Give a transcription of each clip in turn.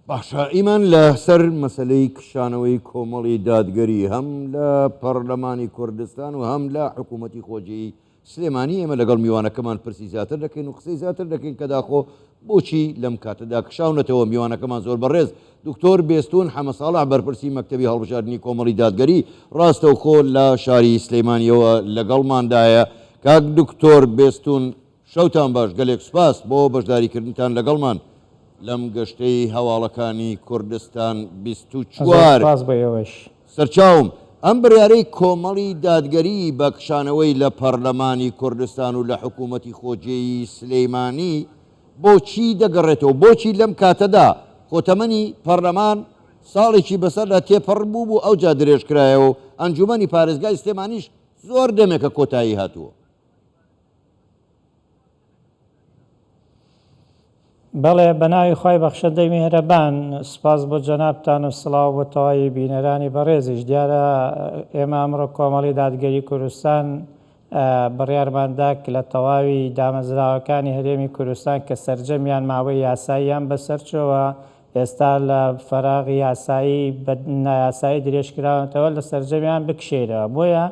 باشە ئیمان لەسەر مەسلەی کشانەوەی کۆمەڵی دادگەری هەم لە پەرلەمانی کوردستان و هەم لە حکوومەتی خۆجی سلێمانی ئێمە لەگەڵ میوانەکەمان پرسی زیاتر دەکەین و قسەی زیاتر دەکەین کە داخۆ بۆچی لەم کاتەدا کشاونەتەوە میوانەکەمان زۆر بەڕێز دکتۆر بێستون حەمە ساڵح بەرپرسی مەکتەبی هەڵبژاردننی کۆمەڵی دادگەری ڕاستەوخۆ لە شاری سلێمانیەوە لەگەڵماندایە. کاک دکتۆر بێستون شەوتان باش، گەلێک سوپاس بۆ بەشداریکردنتان لەگەڵمان لەم گەشتەی هەواڵەکانی کوردستان 24 سەرچاوم ئەم بڕیارەی کۆمەڵی دادگەری بە کشانەوەی لە پەرلەمانی کوردستان و لە حکوومەتی خۆجێی سلەیمانی بۆچی دەگەڕێتەوە؟ بۆچی لەم کاتەدا خۆتەمەنی پەرلەمان ساڵێکی بەسەر لە تێپەڕ بوو ئەو جا درێژکرایەوە و ئەنجومەنی پارێزگای سلێمانیش زۆر دەمێکە کۆتایی هاتووە. بەڵێ بەناوی خی بەخشەدەی میهرەبان، سپاس بۆ جەنابتان و سڵاو بۆ تەواوی بینەرانی بەڕێزیش. دیارە ئێمە ئەمڕۆ کۆمەڵی دادگەری کوردستان بڕیارماندا لە تەواوی دامەزراوەکانی هەرێمی کوردستان کە سەرجەمیان ماوەی یاساییان بەسەرچەوە ئێستا لە فەراغی یاسایی بە نایاسایی درێژکراونەتەوە لە سەرجەمیان بکشێرەوە. بۆیە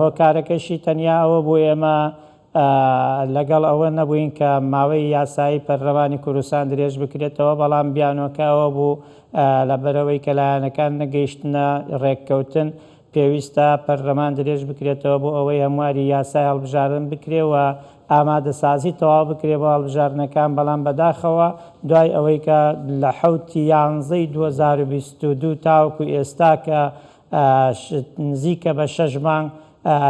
هۆکارەکەشی تەنیا ئەوە بۆ ئێمە لەگەڵ ئەوە نەبووین کە ماوەی یاسایی پەرلەمانی کوردستان درێژ بکرێتەوە، بەڵام بیانۆکەوە بوو لە بەرەوەی کە لایەنەکان نەگەیشتنە ڕێککەوتن پێویستە پەرلەمان درێژ بکرێتەوە بۆ ئەوەی هەمواری یاسای هەڵبژارن بکرێەوە ئامادەسازی تەواو بکرێ بۆ هەڵبژارنەکان. بەڵام بەداخەوە دوای ئەوەی کە لە 2022 تاوەکو ئێستا کە نزیکە بە 6 مانگ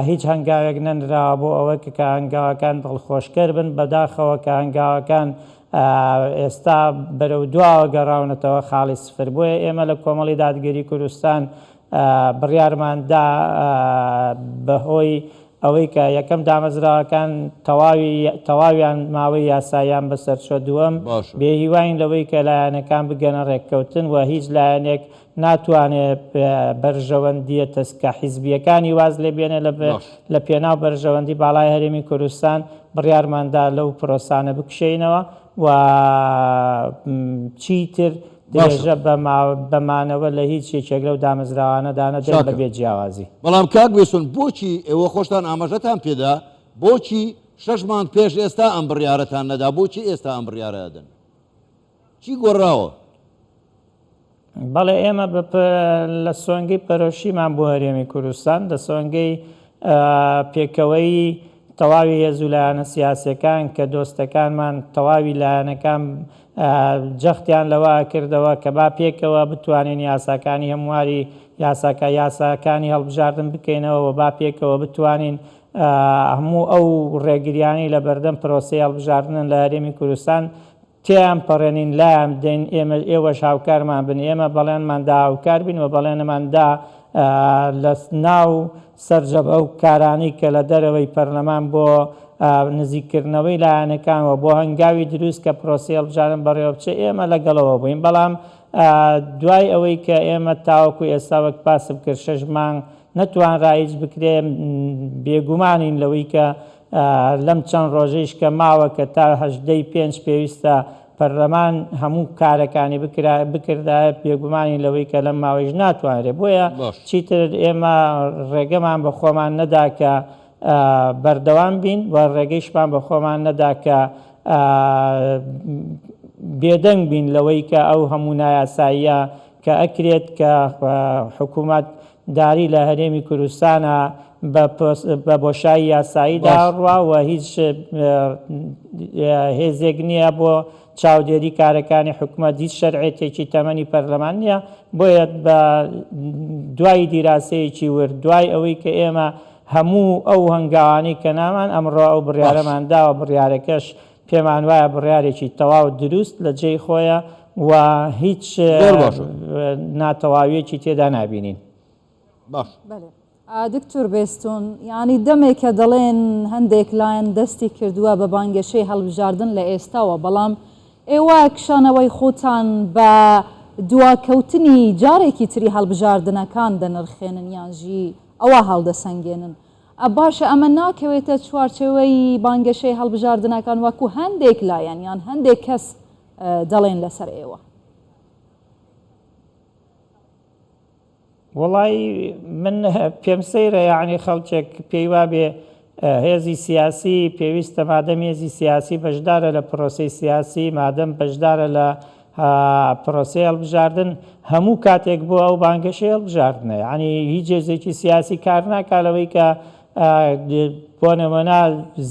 هیچ هەنگاوێک نەنراوە بۆ ئەوە کە هەنگاوەکان دڵخۆشکەر بن، بەداخەوە کە هەنگاوەکان ئێستا بەرەو دواوە گەڕاونەتەوە خاڵی سفر. بۆیە ئێمە لە کۆمەڵی دادگەری کوردستان بڕیارماندا بەهۆی ئەوەی کە یەکەم دامەزراوەکان تەواویان ماوەی یاساییان بەسەرچۆ، دووەم بێهیواین لەوەی کە لایەنەکان بگەنە ڕێککەوتن و هیچ لایەنێک ناتوانێت بەرژەوەندیە تەسکە حیزبیەکانی واز لێ بێنێ لە پێناو بەرژەوەندی باڵای هەرێمی کوردستان. بڕیارماندا لەو پرۆسانە بکشینەوە و چیتر درێژە بەمانەوە لە هیچ شێکێک لەو دامەزراوانەدانە دێت بەبێ جیاوازی. بەڵام کاک بێستون بۆچی ئێوە خۆشتان ئاماژەتان پێدا؟ بۆچی 6 مانگ پێش ئێستا ئەم بڕیارەتان نەدا؟ بۆچی ئێستا ئەم بڕیارەدەن؟ چی گۆڕاوە؟ بەڵێ ئێمە لە سۆنگەی پەرۆشیمان بۆ هەرێمی کوردستان، لە سۆنگەی پێکەوەی تەواوی هێزوو لایەنە سیاسیەکان کە دۆستەکانمان تەواوی لایەنەکان جەختیان لەوە کردەوە کە با پێکەوە بتوانین یاساکانی هەمواری یاساکانی هەڵبژاردن بکەینەوە و با پێکەوە بتوانین هەموو ئەو ڕێگریانی لە بەردەم پرۆسی هەڵبژاردنن لە هەرێمی کوردستان تیان پەڕێنین لایەن دێن. ئێوەش هاوکارمان بن، ئێمە بەڵێنماندا هاوکار بین و بەڵێنماندا لە ناو سەرجەبە و کارانی کە لە دەرەوەی پەرلەمان بۆ نزیکردنەوەی لایەنەکانەوە بۆ هەنگاوی دروست کە پرۆسی هەڵبژارن بەڕێوە بچێ ئێمە لەگەڵەوە بووین. بەڵام دوای ئەوەی کە ئێمە تاوەکو ئێستا وەک پاسم کرد 6 مانگ نەتوان ڕایج بکرێ، بێگومانین لەوەی کە لەم چەند ڕۆژەیش کە ماوە کە تا 8/5 پێویستە پەرلەمان هەموو کارەکانی بکردایە، پێگومانی لەوەی کە لەم ماوەیش ناتوانرێت. بۆیە چیتر ئێمە ڕێگەمان بە خۆمان نەدا کە بەردەوام بین و ڕێگەیشمان بە خۆمان نەدا کە بێدەنگ بین لەوەی کە ئەو هەموو نایاساییە کە ئەکرێت کە حکوومەت داری لە هەرێمی کوردستانە بە بۆشایی یاساییدا ڕوا و هیچ هێزێک نییە بۆ چاودێری کارەکانی حکوومەت، هیچ شەرعێتێکی تەمەنی پەرلەمان نییە. بۆیە بە دوای دیراسەیەکی ورد، دوای ئەوەی کە ئێمە هەموو ئەو هەنگاوانی کە نامان ئەمڕۆ ئەو بڕیارەمانداوە، بڕیارەکەش پێمان وایە بڕیارێکی تەواو دروست لە جێی خۆیە و هیچ ناتەواویەکی تێدا نابینین. دکتۆر بێستون، یعنی دەمێکە دەڵێن هەندێک لایەن دەستی کردووە بە بانگەشەی هەڵبژاردن لە ئێستاوە، بەڵام ئێوە کشانەوەی خۆتان بە دواکەوتنی جارێکی تری هەڵبژاردنەکان دەنرخێنن یانژی ئەوە هەڵدەسەنگێنن. باشە ئەمە ناکەوێتە چوارچێوەی بانگەشەی هەڵبژاردنەکان وەکو هەندێک لایەن یان هەندێک کەس دەڵێن لەسەر ئێوە؟ وڵی من پێم سەیرە یعنی خەڵکێک پێی وابێ هێزی سیاسی پێویستە مادەم هێزی سیاسی بەشدارە لە پرۆسی سیاسی مادەم بەشدارە لە پرۆسی هەڵبژاردن هەموو کاتێک بۆ ئەو بانگەشەی هەڵبژاردنە ینی هیچ هێزێکی سیاسی کار ناکالەوەی کە بۆ نمونە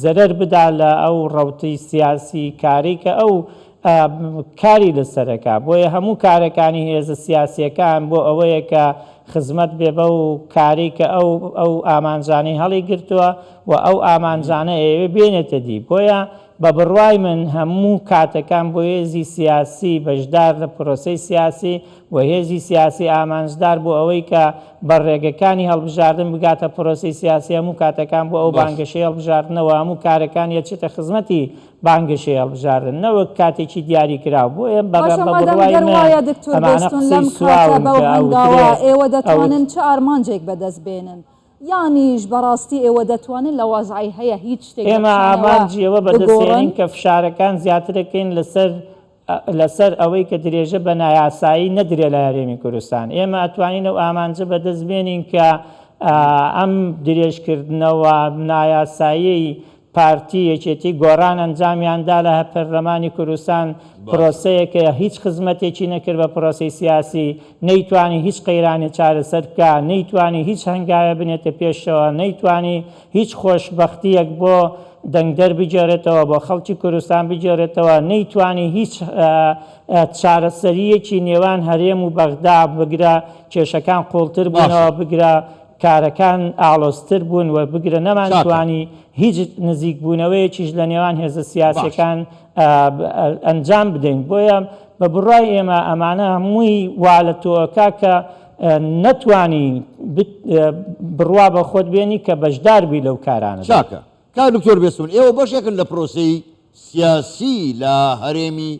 زەرەر بدا لە ئەو ڕەوتی سیاسی کاری کە ئەو کاری لەسەرەکە بۆیە هەموو کارەکانی هێزە سیاسیەکان بۆ ئەوەیە کە خزمەت بێ بە و کاری کە ئەو ئامانجانەی هەڵی گرتووە و ئەو ئامانجانە ئێوێ بێنێتە دی بۆیە بە بڕوای من هەموو کاتەکان بۆ هێزی سیاسی بەشدار لە پرۆسەی سیاسی و هێزی سیاسی ئامانجدار بۆ ئەوەی کە بەڕێگەکانی هەڵبژاردن بگاتە پرۆسی سیاسی هەموو کاتەکان بۆ ئەو بانگەشەی هەڵبژاردنەوە هەموو کارەکان یەچێتە خزمەتی بانگەشەی هەڵبژاردن نەوەک کاتێکی دیاری کراوە بۆیە بە بڕوای ئەمانە قسەی سواون ئێوە دەتوانن چه ئارمانجێک بەدەست بێنن یانیش بەڕاستی ئێوە دەتوانن لە وازعی هەیە هیچ شتێک ئێمە ئامانجیەوە بەدەستێنین کە فشارەکان زیاترەکەین لەسەر ئەوەی کە درێژە بە نایاسایی نەدرێ لە هەرێمی کوردستان ئێمە ئەتوانین ئەو ئامانجە بەدەست بێنین کە ئەم درێژکردنەوە نایاسایی پارتی یەکێتی گۆڕان ئەنجامیاندا لە پەرلەمانی کوردستان پرۆسەیەکە هیچ خزمەتێکی نەکرد بە پرۆسی سیاسی نەیتوانی هیچ قەیرانی چارەسەر بکە نەیتوانی هیچ هەنگاوە بنێتە پێشەوە نەیتوانی هیچ خۆشبەختیەک بۆ دەنگدەر بجێڕێتەوە بۆ خەڵکی کوردستان بجێڕێتەوە نەیتوانی هیچ چارەسەریەکی نێوان هەرێم و بەغدا بگرە کێشەکان قوڵتر بوونەوە بگرە کارەکان ئاڵۆزتر بوون و بگرە نەمانتوانی هیچ نزیک بوونەوەیەکیش لە نێوان هێزە سیاسەکان ئەنجام بدەین بۆیە بە بڕای ئێمە ئەمانە هەمووی وا لە تۆکە کە نەتوانی بڕوا بە خۆت بێنی کە بەشدار بی لەو کارانە چاکە کا دکتۆر بێسون ئێوە بەشێکن لە پرۆسەی سیاسی لە هەرێمی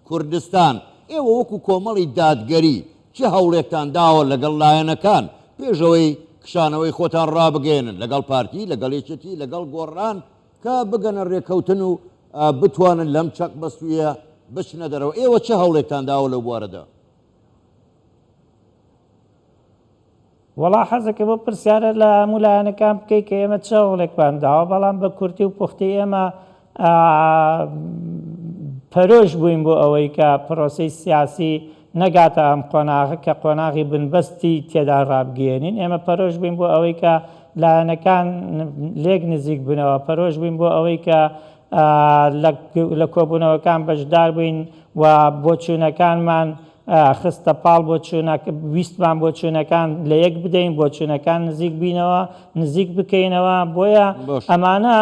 کوردستان ئێوە وەکو کۆمەڵی دادگەری چه هەوڵێکتان داوە لەگەڵ لایەنەکان پێشەوەی کشانەوەی خۆتان ڕابگەێنن لەگەڵ پارتی لەگەڵ یەکێتی لەگەڵ گۆڕان کە بگەنە ڕێکەوتن و بتوانن لەم چەک بەستویە بچنە دەرەوە ئێوە چه هەوڵێکتان داوە لەو بوارەدا وەڵا حەزەکە بۆ پرسیارە لە هەموو لایەنەکان بکەی کە ئێمە چه هەوڵێکمان داوە بەڵام بە کورتی و پوختی ئێمە پەرۆژ بووین بۆ ئەوەی کە پرۆسەی سیاسی نەگاتە ئەم قۆناغە کە قۆناغی بنبەستی تێدا ڕابگەێنین ئێمە پەرۆژ بووین بۆ ئەوەی کە لایەنەکان لێک نزیک بنەوە پەرۆژ بووین بۆ ئەوەی کە لە کۆبوونەوەکان بەشدار بووین و بۆچوونەکانمان خستە پاڵ بۆ ویستمان بۆ چوونەکان لە یەک بدەین بۆ چوونەکان نزیک بینەوە نزیک بکەینەوە بۆیە ئەمانە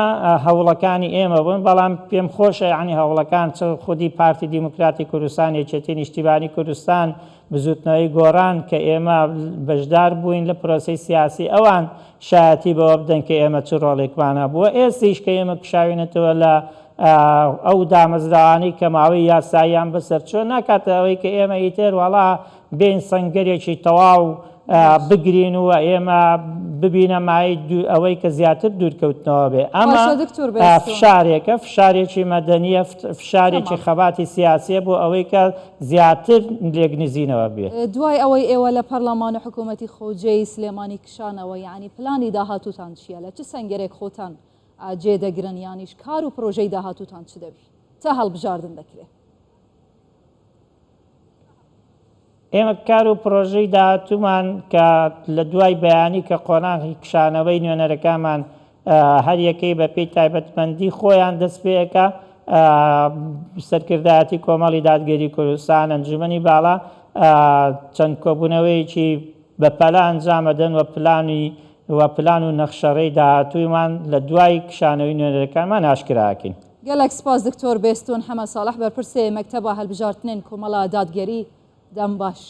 هەوڵەکانی ئێمە بوون بەڵام پێم خۆشە یعنی هەوڵەکان چ خودی پارتی دیموکراتی کوردستان یەکێتی نیشتیمانی کوردستان بزوتنەوەی گۆڕان کە ئێمە بەشدار بووین لە پرۆسەی سیاسی ئەوان شایەتی بەوە بدەن کە ئێمە چ ڕۆڵێکمانە بووە ئێستیش کە ئێمە کشاوینەتەوە لە ئەو دامەزراوانەی کە ماوەی یاساییان بەسەر چۆن ناکاتە ئەوەی کە ئێمە ئیتر وەڵا بین سەنگەرێکی تەواو بگرین و ئێمە ببینە مای ئەوەی کە زیاتر دوورکەوتنەوە بێ ئەمە فشارێکە فشارێکی مەدەنیە فشارێکی خەباتی سیاسیە بۆ ئەوەی کە زیاتر لێکنزینەوە بێ دوای ئەوەی ئێوە لە پەرلەمان و حکوومەتی خۆجێی سلێمانی کشانەوە یعنی پلانی داهاتوتان چییە لە چه سەنگەرێک خۆتان جێدەگرن یانیش کار و پرۆژەی داهاتوتان چ دەبی چه هەڵبژاردن دەکرێت ئێمە کار و پرۆژەی داهاتوومان کە لە دوای بەیانی کە قۆناغی کشانەوەی نوێنەرەکانمان هەر یەکەی بە پێی تایبەتمەندی خۆیان دەست پێەکە سەرکردایەتی کۆمەڵی دادگەری کوردستان ئەنجومەنی باڵا چەند کۆبوونەوەیەکی بە پەلا ئەنجامەدەن و پلان و نەخشەڕەی داهاتوویمان لە دوای کشانەوەی نوێنەرەکانمان ئاشکراکەین گەلێک سپاس دکتۆر بێستون حەمە ساڵح بەرپرسێ مەکتەبە هەڵبژاردنên کۆمەڵە دادگەری دەم باش